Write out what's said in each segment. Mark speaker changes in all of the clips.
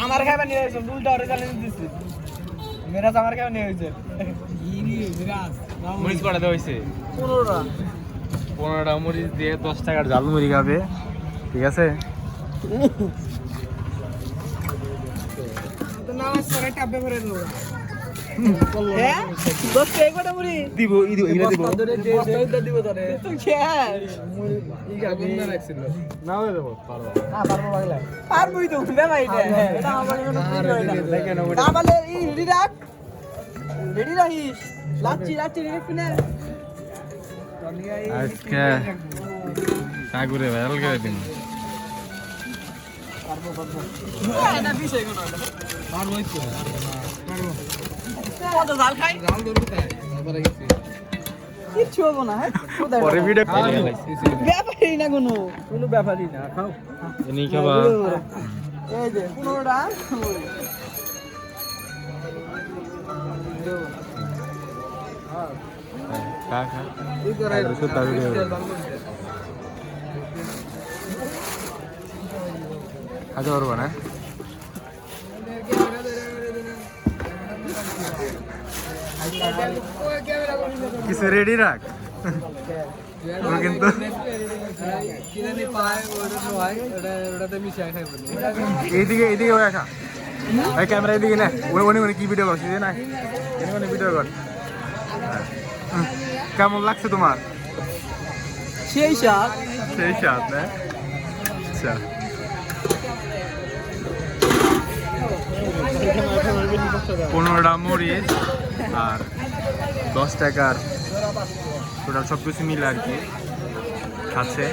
Speaker 1: আমার খাবার নিয়ে হয়েছে উল্টা ওরে চ্যালেঞ্জ দিচ্ছে মেরাজ আমার খাবার নিয়ে হয়েছে
Speaker 2: মরিচ কটাতে হয়েছে
Speaker 1: 15টা
Speaker 2: 15টা মরিচ দিয়ে 10 টাকার ঝাল মুড়ি খাবে ঠিক আছে
Speaker 1: তো না সরে টাবে ভরে দেবো হ্যাঁ 10 টাকা কটা মুড়ি
Speaker 2: দিব ইরা দিব
Speaker 1: বস্তা দিব তোরে তো খেয়াল
Speaker 2: ই গাবি না রাখছিল না হয়ে দেব পারবো
Speaker 1: না পারবো লাগলা পারবোই তো উঠবে ভাই এটা আমার কোনো দেখে না না বলে ই রেডি রাখিস লাচ্ছি রেডি কিনে
Speaker 2: আজকে কাগুরে ভাইরাল করে দিন
Speaker 1: পারবো এটা বিষয় কোন পারবো তো পারবো কত জাল খাই জাল ধরবো তাই তারপরে গেছি কিচ্ছু হবো না হ্যাঁ
Speaker 2: পরে ভিডিও করে
Speaker 1: ব্যাপারই না কোনো ব্যাপারই না খাও
Speaker 2: এনি খাবা
Speaker 1: এই যে 15টা
Speaker 2: খা খা এই করে সুতা ভিডিও আজ আর বানা কিছু রেডি রাখ কিন্তু
Speaker 1: কিনে পায় ওটা হয় ওটাতে মিশাই খাইবো
Speaker 2: এইদিকে ওই আসা এই ক্যামেরা এদিকে না ওনে কি ভিডিও করছিস না এনে ভিডিও কর কেমন লাগছে তোমার
Speaker 1: সেই সাত
Speaker 2: না আচ্ছা 15টা মরিচ আর 10 টাকার টোটাল সব কিছু মিলে আর কি খাচ্ছে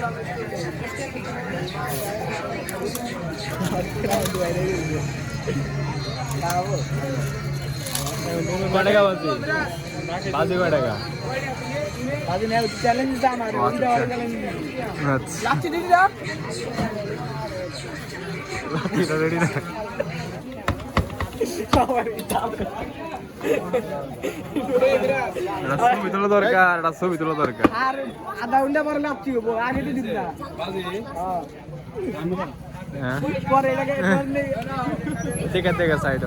Speaker 2: টাকা বাজে কয় টাকা
Speaker 1: বাজে না চ্যালেঞ্জ দাম আর
Speaker 2: আচ্ছা
Speaker 1: লাচ্ছি দিদি দাও
Speaker 2: লাঠিটা রেডি না ছবি তোলা দরকার
Speaker 1: আর আধা ঘন্টা পরে লাচ্ছি হবো আগে তো দিদি না পরে এটাকে
Speaker 2: দেখে সাইড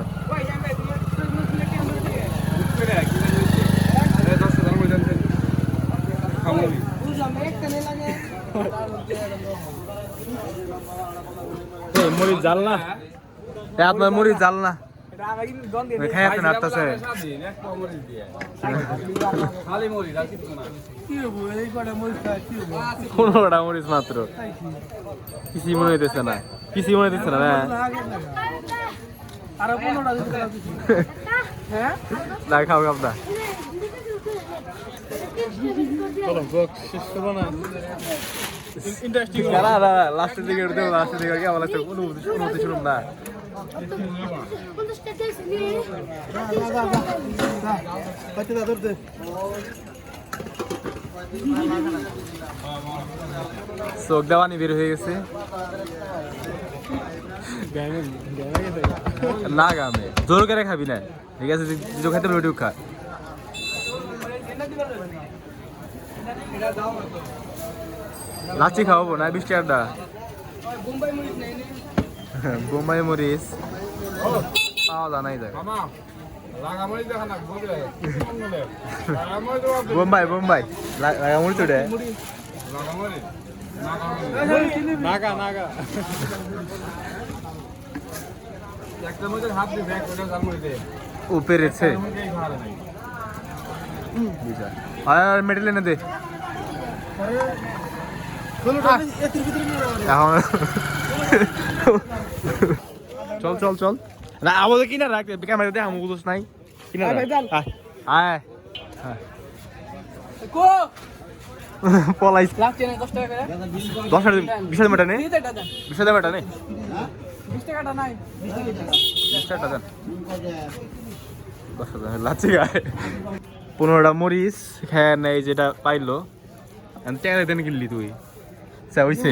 Speaker 2: মরিচ জাল না আপনার মরিচ জাল না খাই আপনি নাড়তেছে 15টা মরিচ মাত্র কিছুই মনে হইতেছে না
Speaker 1: আরো 15টা হ্যাঁ
Speaker 2: না খাও আপনার লাস্টের দিকে কেমন লাগছে অনুভূতি শুনুন না চোখ দেওয়ানি বের হয়ে গেছে না গামে জোর করে খাবি না ঠিক আছে যে খাইতে রুটি খা লাচ্ছি খাওয়াবো না 20 টাকা বোম্বাই মরিচ পাওয়া যায় নাই বোম্বাই লাগা মরিচ ওটা নাগা ও পেরেছে আর মেডেল এনে দে চল না আমাদের কিনা রাখ ক্যামেরা দে আমি বুঝছ নাই কিনা আয় পলাই
Speaker 1: লাগছে না 10 টাকা করে
Speaker 2: 10 টাকা 20 টাকা নে 20 টাকা নে
Speaker 1: 20 টাকাটা নাই
Speaker 2: 20 টাকা দেন 10 টাকা লাচ্ছি গায় 15টা মরিচ খেয়ে নেই যেটা পাইলো টাকা দেন কিনলি তুই হইছে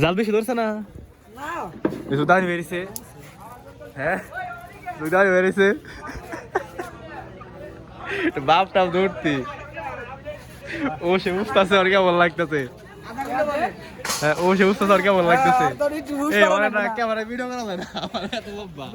Speaker 2: জাল বেশি ধরছে না দামি বেরিয়েছে হ্যাঁ দামি বেরিয়েছে বাপ টাপ ধরতি ও সে বুঝতেছে আর কেমন লাগতেছে হ্যাঁ, ও সে উস্তাদ স্যার কেমন লাগতেছে
Speaker 1: তোর একটু হুশ
Speaker 2: এই
Speaker 1: করা
Speaker 2: মানে
Speaker 1: লাগবে না।
Speaker 2: ক্যামেরা ভিডিও করা যায় না আমার এত লম্বা